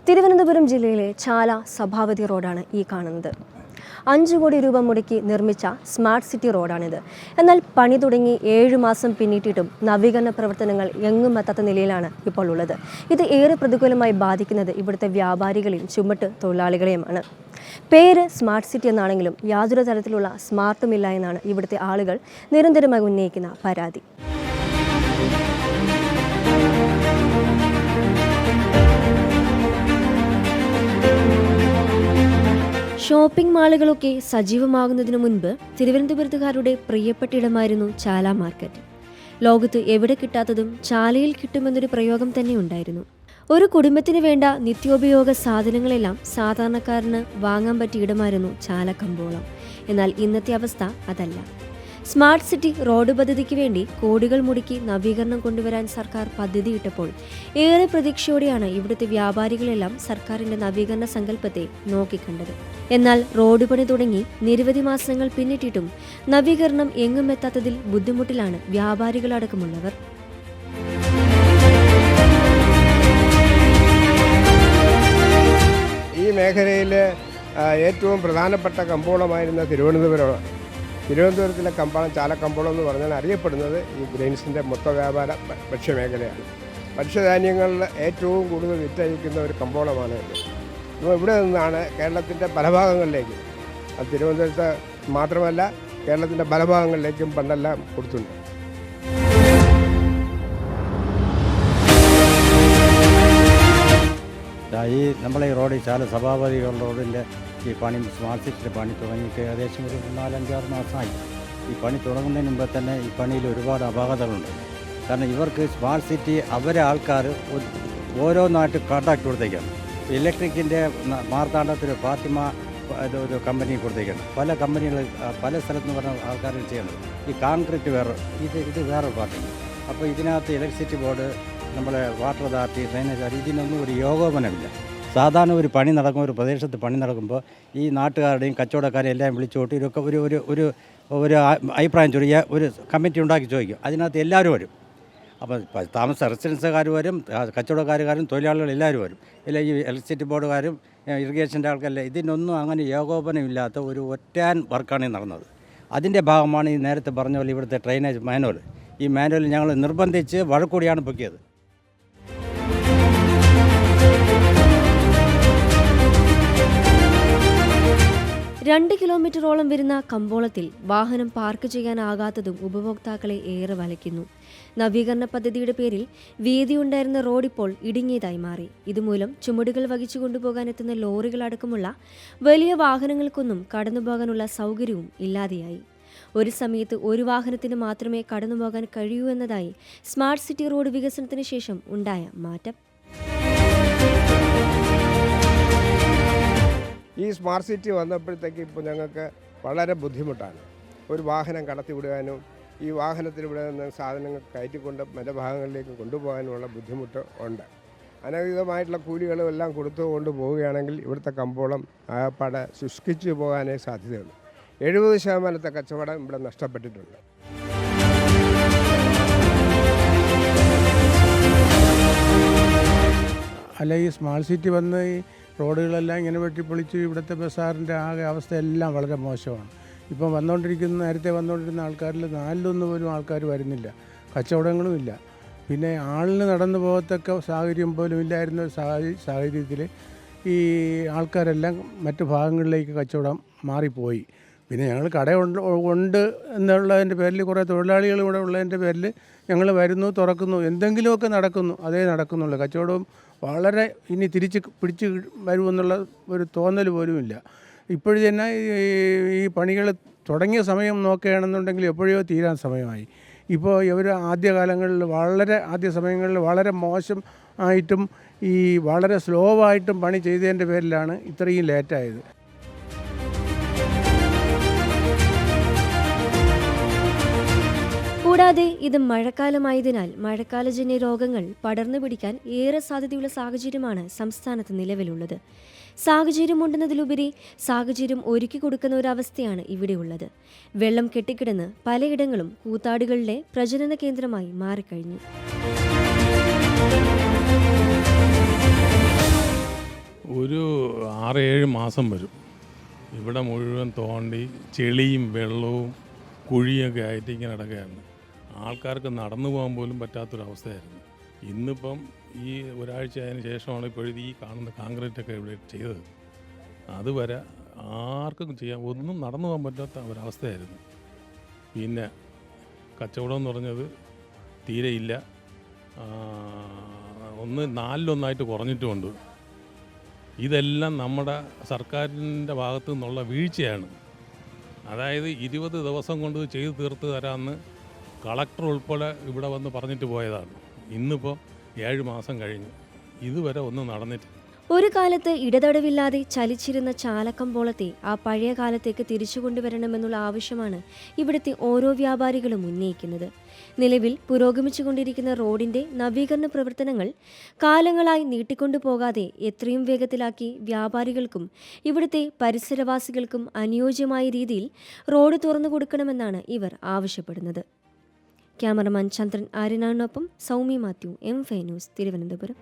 തിരുവനന്തപുരം ജില്ലയിലെ ചാല സഭാവതി റോഡാണ് ഈ കാണുന്നത്. 5 കോടി രൂപ മുടക്കി നിർമ്മിച്ച സ്മാർട്ട് സിറ്റി റോഡാണിത്. എന്നാൽ പണി തുടങ്ങി 7 മാസം പിന്നിട്ടിട്ടും നവീകരണ പ്രവർത്തനങ്ങൾ എങ്ങും എത്താത്ത നിലയിലാണ് ഇപ്പോൾ ഉള്ളത്. ഇത് ഏറെ പ്രതികൂലമായി ബാധിക്കുന്നത് ഇവിടുത്തെ വ്യാപാരികളെയും ചുമട്ട് തൊഴിലാളികളെയുമാണ്. പേര് സ്മാർട്ട് സിറ്റി എന്നാണെങ്കിലും യാതൊരു തരത്തിലുള്ള സ്മാർട്ടുമില്ല എന്നാണ് ഇവിടുത്തെ ആളുകൾ നിരന്തരമായി ഉന്നയിക്കുന്ന പരാതി. ഷോപ്പിംഗ് മാളുകളൊക്കെ സജീവമാകുന്നതിനു മുൻപ് തിരുവനന്തപുരത്തുകാരുടെ പ്രിയപ്പെട്ട ഇടമായിരുന്നു ചാല മാർക്കറ്റ്. ലോകത്ത് എവിടെ കിട്ടാത്തതും ചാലയിൽ കിട്ടുമെന്നൊരു പ്രയോഗം തന്നെ ഉണ്ടായിരുന്നു. ഒരു കുടുംബത്തിന് വേണ്ട നിത്യോപയോഗ സാധനങ്ങളെല്ലാം സാധാരണക്കാരന് വാങ്ങാൻ പറ്റിയ ഇടമായിരുന്നു ചാല കമ്പോളം. എന്നാൽ ഇന്നത്തെ അവസ്ഥ അതല്ല. സ്മാർട്ട് സിറ്റി റോഡ് പദ്ധതിക്ക് വേണ്ടി കോടികൾ മുടക്കി നവീകരണം കൊണ്ടുവരാൻ സർക്കാർ പദ്ധതിയിട്ടപ്പോൾ ഏറെ പ്രതീക്ഷയോടെയാണ് ഇവിടുത്തെ വ്യാപാരികളെല്ലാം സർക്കാരിന്റെ നവീകരണ സങ്കല്പത്തെ നോക്കിക്കണ്ടത്. എന്നാൽ റോഡ് പണി തുടങ്ങി നിരവധി മാസങ്ങൾ പിന്നിട്ടിട്ടും നവീകരണം എങ്ങും എത്താത്തതിൽ ബുദ്ധിമുട്ടിലാണ് വ്യാപാരികളടക്കമുള്ളവർ. ഈ മേഖലയിലെ ഏറ്റവും പ്രധാനപ്പെട്ട കമ്പോളമായിരുന്ന തിരുവനന്തപുരത്തിലെ കമ്പോളം ചാല കമ്പോളം എന്ന് പറഞ്ഞാൽ അറിയപ്പെടുന്നത് ഈ ഗ്രെയിൻസിൻ്റെ മൊത്ത വ്യാപാര ഭക്ഷ്യമേഖലയാണ്. ഭക്ഷ്യധാന്യങ്ങളിൽ ഏറ്റവും കൂടുതൽ വിറ്റഴിക്കുന്ന ഒരു കമ്പോളമാണ് ഇത്. അപ്പോൾ ഇവിടെ നിന്നാണ് കേരളത്തിൻ്റെ പല ഭാഗങ്ങളിലേക്ക്, അത് തിരുവനന്തപുരത്ത് മാത്രമല്ല കേരളത്തിൻ്റെ പല ഭാഗങ്ങളിലേക്കും പണ്ടെല്ലാം കൊടുത്തുണ്ട്. ഈ നമ്മളെ ഈ റോഡ് ചാല സഭാപതി റോഡിൻ്റെ ഈ പണി സ്മാർട്ട് സിറ്റിയുടെ പണി തുടങ്ങിയിട്ട് ഏകദേശം ഒരു 4-5-6 മാസമായി. ഈ പണി തുടങ്ങുന്നതിന് മുമ്പ് തന്നെ ഈ പണിയിൽ ഒരുപാട് അപാകതകളുണ്ട്. കാരണം ഇവർക്ക് സ്മാർട്ട് സിറ്റി അവരെ ആൾക്കാർ ഓരോ നാട്ടിൽ കോൺട്രാക്ട് കൊടുത്തേക്കാണ്. ഇലക്ട്രിക്കിൻ്റെ മാർത്താണ്ഡത്തിൽ ഫാത്തിമ ഒരു കമ്പനി കൊടുത്തേക്കാണ്. പല കമ്പനികൾ പല സ്ഥലത്തുനിന്ന് പറഞ്ഞ ആൾക്കാർ ചെയ്യുന്നത്. ഈ കോൺക്രീറ്റ് വേറെ, ഇത് വേറെ പാർട്ടിയാണ്. അപ്പോൾ ഇതിനകത്ത് ഇലക്ട്രിസിറ്റി ബോർഡ്, നമ്മളെ വാട്ടർ അതോറിറ്റി, ഡ്രെയിനേജ്, ഇതിനൊന്നും ഒരു യോഗോപനമില്ല. സാധാരണ ഒരു പണി നടക്കുമ്പോൾ, ഒരു പ്രദേശത്ത് പണി നടക്കുമ്പോൾ ഈ നാട്ടുകാരുടെയും കച്ചവടക്കാരെയും എല്ലാം വിളിച്ചോട്ട് ഇതൊക്കെ ഒരു അഭിപ്രായം ചോദിക്കുക, ഒരു കമ്മിറ്റി ഉണ്ടാക്കി ചോദിക്കും. അതിനകത്ത് എല്ലാവരും വരും. അപ്പോൾ താമസ റെസിഡൻസുകാർ വരും, കച്ചവടക്കാരും തൊഴിലാളികൾ എല്ലാവരും വരും. ഇല്ല ഈ ഇലക്ട്രിസിറ്റി ബോർഡുകാരും ഇറിഗേഷൻ്റെ ആൾക്കാരല്ല. ഇതിനൊന്നും അങ്ങനെ ഏകോപനമില്ലാത്ത ഒരു ഒറ്റാൻ വർക്കാണ് നടന്നത്. അതിൻ്റെ ഭാഗമാണ് ഈ നേരത്തെ പറഞ്ഞ പോലെ ഇവിടുത്തെ ഡ്രെയിനേജ് മാനുവൽ. ഈ മാനുവൽ ഞങ്ങൾ നിർബന്ധിച്ച് വഴക്കൂടിയാണ് പൊക്കിയത്. രണ്ട് കിലോമീറ്ററോളം വരുന്ന കമ്പോളത്തിൽ വാഹനം പാർക്ക് ചെയ്യാനാകാത്തതും ഉപഭോക്താക്കളെ ഏറെ വലയ്ക്കുന്നു. നവീകരണ പദ്ധതിയുടെ പേരിൽ വീതിയുണ്ടായിരുന്ന റോഡ് ഇപ്പോൾ ഇടുങ്ങിയതായി മാറി. ഇതുമൂലം ചുമടുകൾ വഹിച്ചു കൊണ്ടുപോകാനെത്തുന്ന ലോറികളടക്കമുള്ള വലിയ വാഹനങ്ങൾക്കൊന്നും കടന്നുപോകാനുള്ള സൗകര്യവും ഇല്ലാതെയായി. ഒരു സമയത്ത് ഒരു വാഹനത്തിന് മാത്രമേ കടന്നുപോകാൻ കഴിയൂ എന്നതായി സ്മാർട്ട് സിറ്റി റോഡ് വികസനത്തിന് ശേഷം ഉണ്ടായ മാറ്റം. ഈ സ്മാർട്ട് സിറ്റി വന്നപ്പോഴത്തേക്ക് ഇപ്പോൾ ഞങ്ങൾക്ക് വളരെ ബുദ്ധിമുട്ടാണ്. ഒരു വാഹനം കടത്തി വിടുവാനും ഈ വാഹനത്തിൽ ഇവിടെ നിന്ന് സാധനങ്ങൾ കയറ്റിക്കൊണ്ട് മറ്റു ഭാഗങ്ങളിലേക്ക് കൊണ്ടുപോകാനുമുള്ള ബുദ്ധിമുട്ട് ഉണ്ട്. അനധികൃതമായിട്ടുള്ള കൂലികളും എല്ലാം കൊടുത്തുകൊണ്ട് പോവുകയാണെങ്കിൽ ഇവിടുത്തെ കമ്പോളം ആകപ്പാടെ ശുഷ്കിച്ചു പോകാനേ സാധ്യതയുള്ളൂ. 70% കച്ചവടം ഇവിടെ നഷ്ടപ്പെട്ടിട്ടുണ്ട്. അല്ല, ഈ സ്മാർട്ട് സിറ്റി വന്ന് ഈ റോഡുകളെല്ലാം ഇങ്ങനെ വെട്ടിപ്പൊളിച്ച് ഇവിടുത്തെ ബസാറിൻ്റെ ആകെ അവസ്ഥയെല്ലാം വളരെ മോശമാണ്. ഇപ്പം നേരത്തെ വന്നുകൊണ്ടിരുന്ന ആൾക്കാരിൽ 4-1 പോലും ആൾക്കാർ വരുന്നില്ല. കച്ചവടങ്ങളും ഇല്ല. പിന്നെ ആളിന് നടന്നു പോകത്തക്ക സാഹചര്യം പോലും ഇല്ലായിരുന്ന സാഹചര്യത്തിൽ ഈ ആൾക്കാരെല്ലാം മറ്റു ഭാഗങ്ങളിലേക്ക് കച്ചവടം മാറിപ്പോയി. പിന്നെ ഞങ്ങൾ ഉണ്ട് എന്നുള്ളതിൻ്റെ പേരിൽ കുറേ തൊഴിലാളികൾ ഇവിടെ ഉള്ളതിൻ്റെ പേരിൽ ഞങ്ങൾ വരുന്നു, തുറക്കുന്നു, എന്തെങ്കിലുമൊക്കെ നടക്കുന്നു, അതേ നടക്കുന്നുള്ളൂ. കച്ചവടവും വളരെ ഇനി പിടിച്ച് വരുമെന്നുള്ള ഒരു തോന്നൽ പോലുമില്ല. ഇപ്പോഴും തന്നെ ഈ പണികൾ തുടങ്ങിയ സമയം നോക്കുകയാണെന്നുണ്ടെങ്കിൽ എപ്പോഴോ തീരാൻ സമയമായി. ഇപ്പോൾ ഇവർ ആദ്യ സമയങ്ങളിൽ വളരെ മോശം ആയിട്ടും ഈ വളരെ സ്ലോ ആയിട്ടും പണി ചെയ്തതിൻ്റെ പേരിലാണ് ഇത്രയും ലേറ്റായത്. കൂടാതെ ഇത് മഴക്കാലമായതിനാൽ മഴക്കാലജന്യ രോഗങ്ങൾ പടർന്നു പിടിക്കാൻ ഏറെ സാധ്യതയുള്ള സാഹചര്യമാണ് സംസ്ഥാനത്ത് നിലവിലുള്ളത്. സാഹചര്യമുണ്ടെന്നതിലുപരി സാഹചര്യം ഒരുക്കി കൊടുക്കുന്ന ഒരവസ്ഥയാണ് ഇവിടെയുള്ളത്. വെള്ളം കെട്ടിക്കിടന്ന് പലയിടങ്ങളും കൂത്താടുകളുടെ പ്രജനന കേന്ദ്രമായി മാറിക്കഴിഞ്ഞു. ഒരു 6-7 മാസം വരും. ഇവിടെ മുഴുവൻ തോണ്ടി ചെളിയും വെള്ളവും കുഴിയൊക്കെ ആയിട്ട് ഇങ്ങനെ കിടക്കുകയാണ്. ആൾക്കാർക്ക് നടന്നു പോകാൻ പോലും പറ്റാത്തൊരവസ്ഥയായിരുന്നു. ഇന്നിപ്പം ഈ ഒരാഴ്ച ആയതിനു ശേഷമാണ് ഇപ്പോഴത്തെ ഈ കാണുന്ന കോൺക്രീറ്റൊക്കെ ഇവിടെ ചെയ്തത്. അതുവരെ ആർക്കും ചെയ്യാൻ ഒന്നും നടന്നു പോകാൻ പറ്റാത്ത ഒരവസ്ഥയായിരുന്നു. പിന്നെ കച്ചവടം എന്ന് പറഞ്ഞത് തീരെയില്ല. 4-1 കുറഞ്ഞിട്ടുമുണ്ട്. ഇതെല്ലാം നമ്മുടെ സർക്കാരിൻ്റെ ഭാഗത്തു നിന്നുള്ള വീഴ്ചയാണ്. അതായത് 20 ദിവസം കൊണ്ട് ചെയ്തു തീർത്ത് തരാമെന്ന് കളക്ടർ ഉൾപ്പെടെ ഇവിടെ വന്ന് പറഞ്ഞിട്ട് പോയതാണ്. ഇന്നിപ്പോൾ 7 മാസം കഴിഞ്ഞു, ഇതുവരെ ഒന്നും നടന്നിട്ടില്ല. ഒരു കാലത്ത് ഇടതടവില്ലാതെ ചലിച്ചിരുന്ന ചാലക്കമ്പോളത്തെ ആ പഴയ കാലത്തേക്ക് തിരിച്ചു കൊണ്ടുവരണമെന്നുള്ള ആവശ്യമാണ് ഇവിടുത്തെ ഓരോ വ്യാപാരികളും ഉന്നയിക്കുന്നത്. നിലവിൽ പുരോഗമിച്ചുകൊണ്ടിരിക്കുന്ന റോഡിന്റെ നവീകരണ പ്രവർത്തനങ്ങൾ കാലങ്ങളായി നീട്ടിക്കൊണ്ടു പോകാതെ എത്രയും വേഗത്തിലാക്കി വ്യാപാരികൾക്കും ഇവിടുത്തെ പരിസരവാസികൾക്കും അനുയോജ്യമായ രീതിയിൽ റോഡ് തുറന്നു കൊടുക്കണമെന്നാണ് ഇവർ ആവശ്യപ്പെടുന്നത്. ക്യാമറമാൻ ചന്ദ്രൻ ആര്യനാടിനൊപ്പം സൗമ്യ മാത്യു, M5 ന്യൂസ്, തിരുവനന്തപുരം.